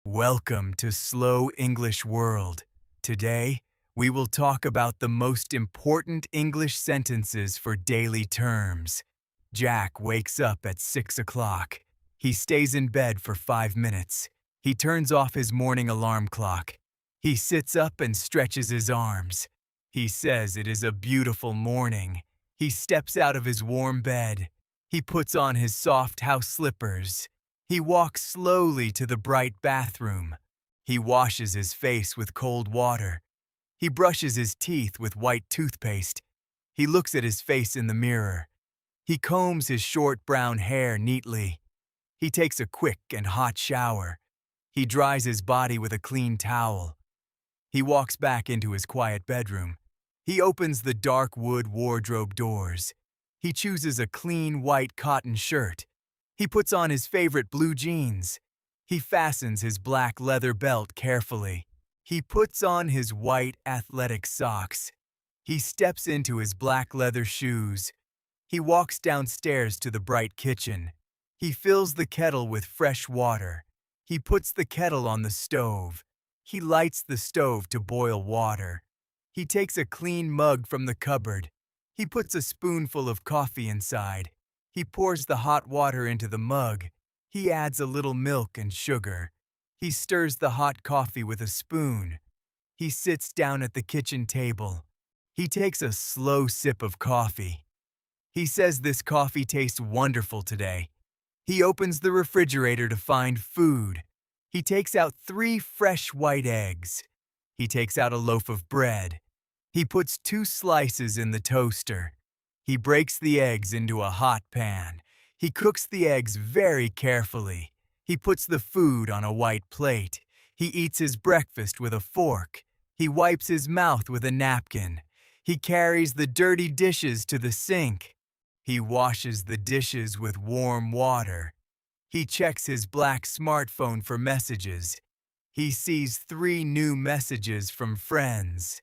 Welcome to Slow English World. Today, we will talk about the most important English sentences for daily terms. Jack wakes up at 6 o'clock. He stays in bed for 5 minutes. He turns off his morning alarm clock. He sits up and stretches his arms. He says it is a beautiful morning. He steps out of his warm bed. He puts on his soft house slippers. He walks slowly to the bright bathroom. He washes his face with cold water. He brushes his teeth with white toothpaste. He looks at his face in the mirror. He combs his short brown hair neatly. He takes a quick and hot shower. He dries his body with a clean towel. He walks back into his quiet bedroom. He opens the dark wood wardrobe doors. He chooses a clean white cotton shirt. He puts on his favorite blue jeans. He fastens his black leather belt carefully. He puts on his white athletic socks. He steps into his black leather shoes. He walks downstairs to the bright kitchen. He fills the kettle with fresh water. He puts the kettle on the stove. He lights the stove to boil water. He takes a clean mug from the cupboard. He puts a spoonful of coffee inside. He pours the hot water into the mug. He adds a little milk and sugar. He stirs the hot coffee with a spoon. He sits down at the kitchen table. He takes a slow sip of coffee. He says this coffee tastes wonderful today. He opens the refrigerator to find food. He takes out 3 fresh white eggs. He takes out a loaf of bread. He puts 2 slices in the toaster. He breaks the eggs into a hot pan. He cooks the eggs very carefully. He puts the food on a white plate. He eats his breakfast with a fork. He wipes his mouth with a napkin. He carries the dirty dishes to the sink. He washes the dishes with warm water. He checks his black smartphone for messages. He sees 3 new messages from friends.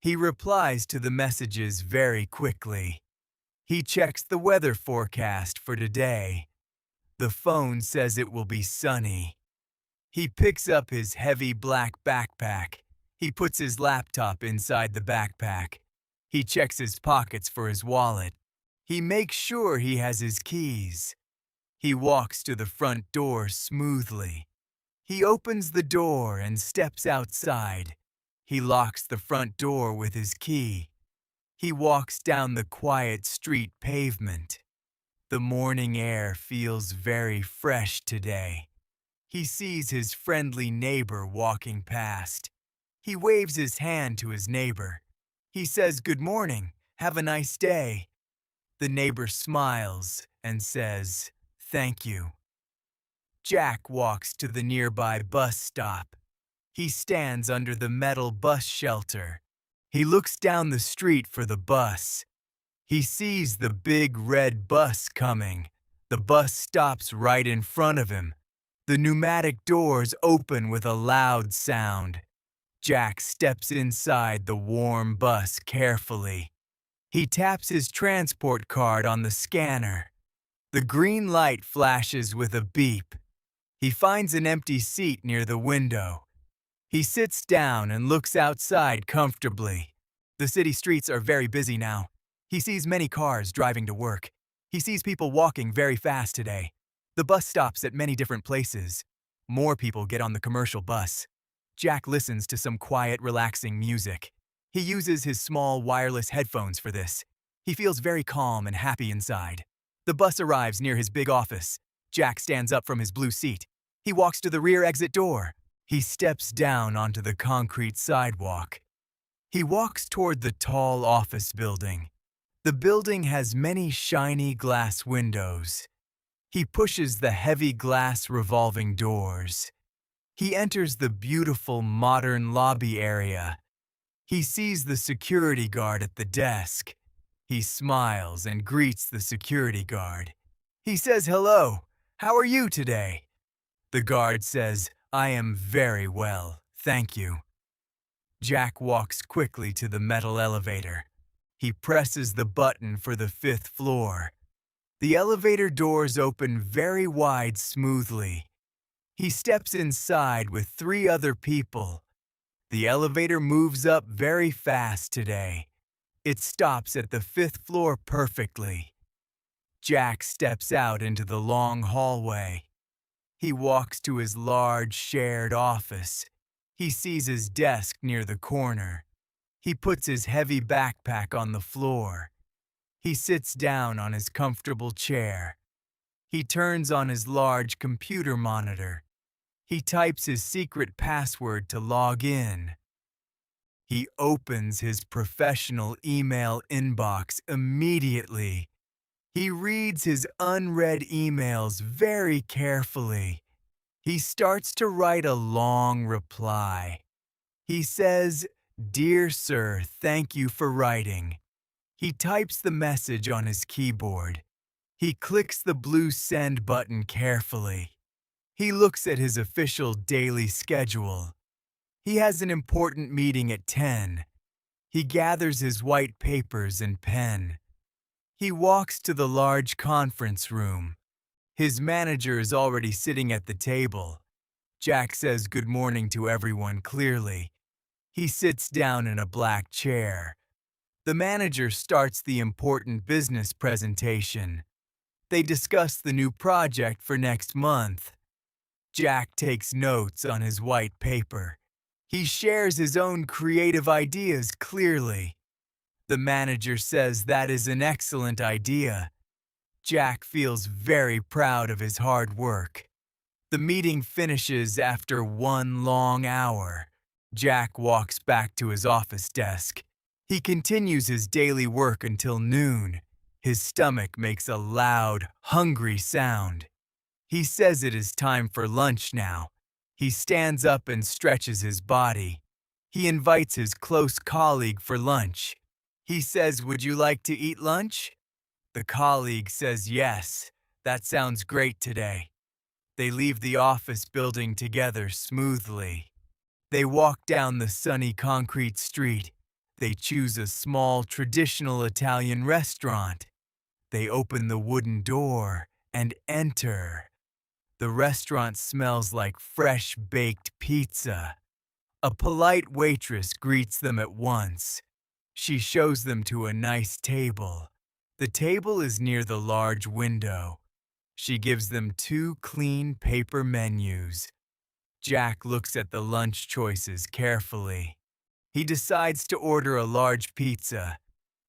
He replies to the messages very quickly. He checks the weather forecast for today. The phone says it will be sunny. He picks up his heavy black backpack. He puts his laptop inside the backpack. He checks his pockets for his wallet. He makes sure he has his keys. He walks to the front door smoothly. He opens the door and steps outside. He locks the front door with his key. He walks down the quiet street pavement. The morning air feels very fresh today. He sees his friendly neighbor walking past. He waves his hand to his neighbor. He says, "Good morning, have a nice day." The neighbor smiles and says, "Thank you." Jack walks to the nearby bus stop. He stands under the metal bus shelter. He looks down the street for the bus. He sees the big red bus coming. The bus stops right in front of him. The pneumatic doors open with a loud sound. Jack steps inside the warm bus carefully. He taps his transport card on the scanner. The green light flashes with a beep. He finds an empty seat near the window. He sits down and looks outside comfortably. The city streets are very busy now. He sees many cars driving to work. He sees people walking very fast today. The bus stops at many different places. More people get on the commercial bus. Jack listens to some quiet, relaxing music. He uses his small wireless headphones for this. He feels very calm and happy inside. The bus arrives near his big office. Jack stands up from his blue seat. He walks to the rear exit door. He steps down onto the concrete sidewalk. He walks toward the tall office building. The building has many shiny glass windows. He pushes the heavy glass revolving doors. He enters the beautiful modern lobby area. He sees the security guard at the desk. He smiles and greets the security guard. He says, "Hello, how are you today?" The guard says, "I am very well, thank you." Jack walks quickly to the metal elevator. He presses the button for the 5th floor. The elevator doors open very wide smoothly. He steps inside with 3 other people. The elevator moves up very fast today. It stops at the 5th floor perfectly. Jack steps out into the long hallway. He walks to his large shared office. He sees his desk near the corner. He puts his heavy backpack on the floor. He sits down on his comfortable chair. He turns on his large computer monitor. He types his secret password to log in. He opens his professional email inbox immediately. He reads his unread emails very carefully. He starts to write a long reply. He says, "Dear Sir, thank you for writing." He types the message on his keyboard. He clicks the blue send button carefully. He looks at his official daily schedule. He has an important meeting at 10. He gathers his white papers and pen. He walks to the large conference room. His manager is already sitting at the table. Jack says good morning to everyone clearly. He sits down in a black chair. The manager starts the important business presentation. They discuss the new project for next month. Jack takes notes on his white paper. He shares his own creative ideas clearly. The manager says that is an excellent idea. Jack feels very proud of his hard work. The meeting finishes after 1 long hour. Jack walks back to his office desk. He continues his daily work until noon. His stomach makes a loud, hungry sound. He says it is time for lunch now. He stands up and stretches his body. He invites his close colleague for lunch. He says, "Would you like to eat lunch?" The colleague says, "Yes, that sounds great today." They leave the office building together smoothly. They walk down the sunny concrete street. They choose a small traditional Italian restaurant. They open the wooden door and enter. The restaurant smells like fresh baked pizza. A polite waitress greets them at once. She shows them to a nice table. The table is near the large window. She gives them 2 clean paper menus. Jack looks at the lunch choices carefully. He decides to order a large pizza.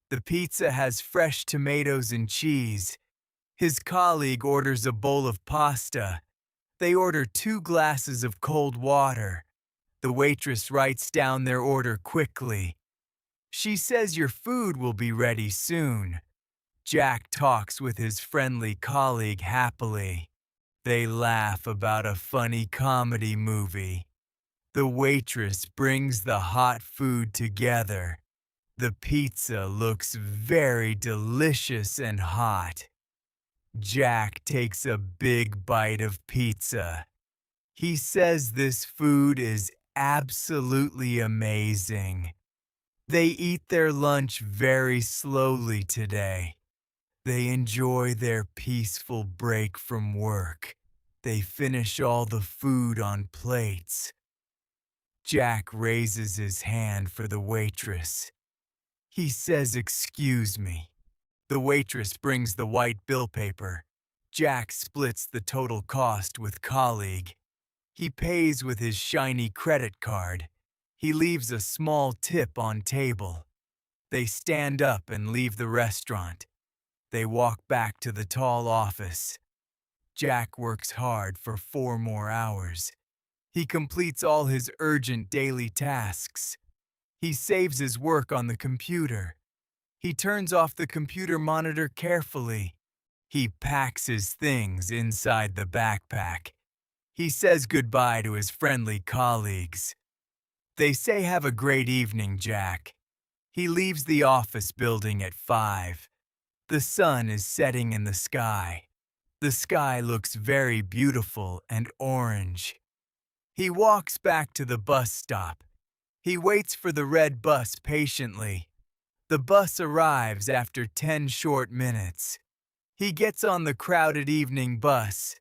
The pizza has fresh tomatoes and cheese. His colleague orders a bowl of pasta. They order 2 glasses of cold water. The waitress writes down their order quickly. She says your food will be ready soon. Jack talks with his friendly colleague happily. They laugh about a funny comedy movie. The waitress brings the hot food together. The pizza looks very delicious and hot. Jack takes a big bite of pizza. He says this food is absolutely amazing. They eat their lunch very slowly today. They enjoy their peaceful break from work. They finish all the food on plates. Jack raises his hand for the waitress. He says, "Excuse me." The waitress brings the white bill paper. Jack splits the total cost with colleague. He pays with his shiny credit card. He leaves a small tip on table. They stand up and leave the restaurant. They walk back to the tall office. Jack works hard for 4 more hours. He completes all his urgent daily tasks. He saves his work on the computer. He turns off the computer monitor carefully. He packs his things inside the backpack. He says goodbye to his friendly colleagues. They say have a great evening, Jack. He leaves the office building at 5. The sun is setting in the sky. The sky looks very beautiful and orange. He walks back to the bus stop. He waits for the red bus patiently. The bus arrives after 10 short minutes. He gets on the crowded evening bus.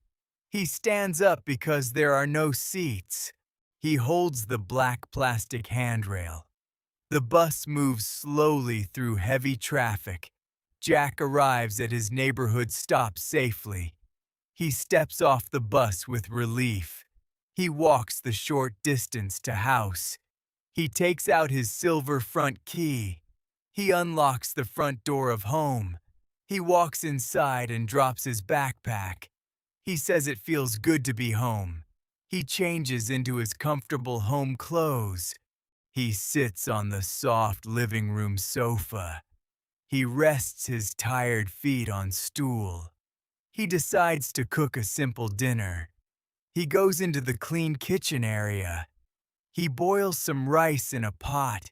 He stands up because there are no seats. He holds the black plastic handrail. The bus moves slowly through heavy traffic. Jack arrives at his neighborhood stop safely. He steps off the bus with relief. He walks the short distance to house. He takes out his silver front key. He unlocks the front door of home. He walks inside and drops his backpack. He says it feels good to be home. He changes into his comfortable home clothes. He sits on the soft living room sofa. He rests his tired feet on stool. He decides to cook a simple dinner. He goes into the clean kitchen area. He boils some rice in a pot.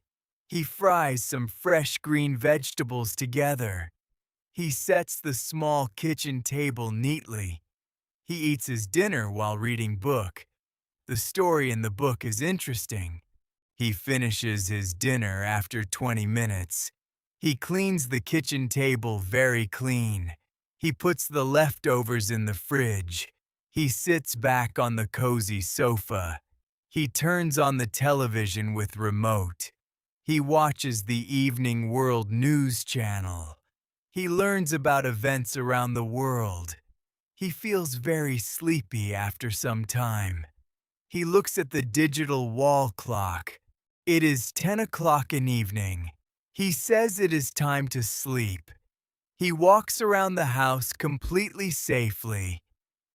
He fries some fresh green vegetables together. He sets the small kitchen table neatly. He eats his dinner while reading book. The story in the book is interesting. He finishes his dinner after 20 minutes. He cleans the kitchen table very clean. He puts the leftovers in the fridge. He sits back on the cozy sofa. He turns on the television with remote. He watches the Evening World News Channel. He learns about events around the world. He feels very sleepy after some time. He looks at the digital wall clock. It is 10 o'clock in evening. He says it is time to sleep. He walks around the house completely safely.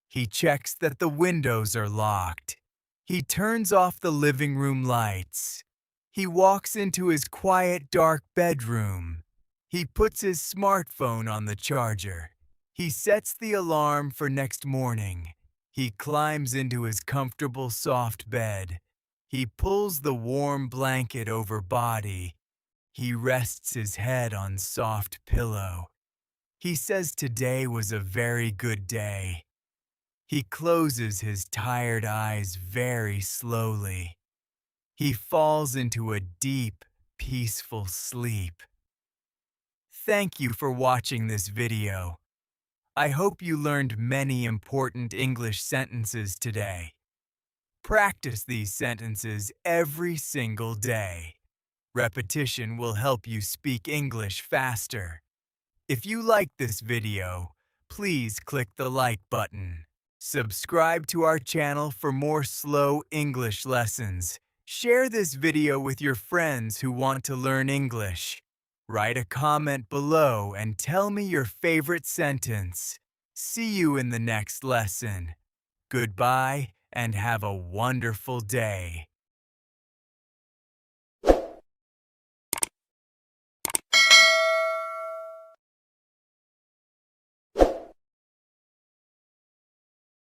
He checks that the windows are locked. He turns off the living room lights. He walks into his quiet, dark bedroom. He puts his smartphone on the charger. He sets the alarm for next morning. He climbs into his comfortable, soft bed. He pulls the warm blanket over body. He rests his head on soft pillow. He says today was a very good day. He closes his tired eyes very slowly. He falls into a deep, peaceful sleep. Thank you for watching this video. I hope you learned many important English sentences today. Practice these sentences every single day. Repetition will help you speak English faster. If you liked this video, please click the like button. Subscribe to our channel for more slow English lessons. Share this video with your friends who want to learn English. Write a comment below and tell me your favorite sentence. See you in the next lesson. Goodbye and have a wonderful day.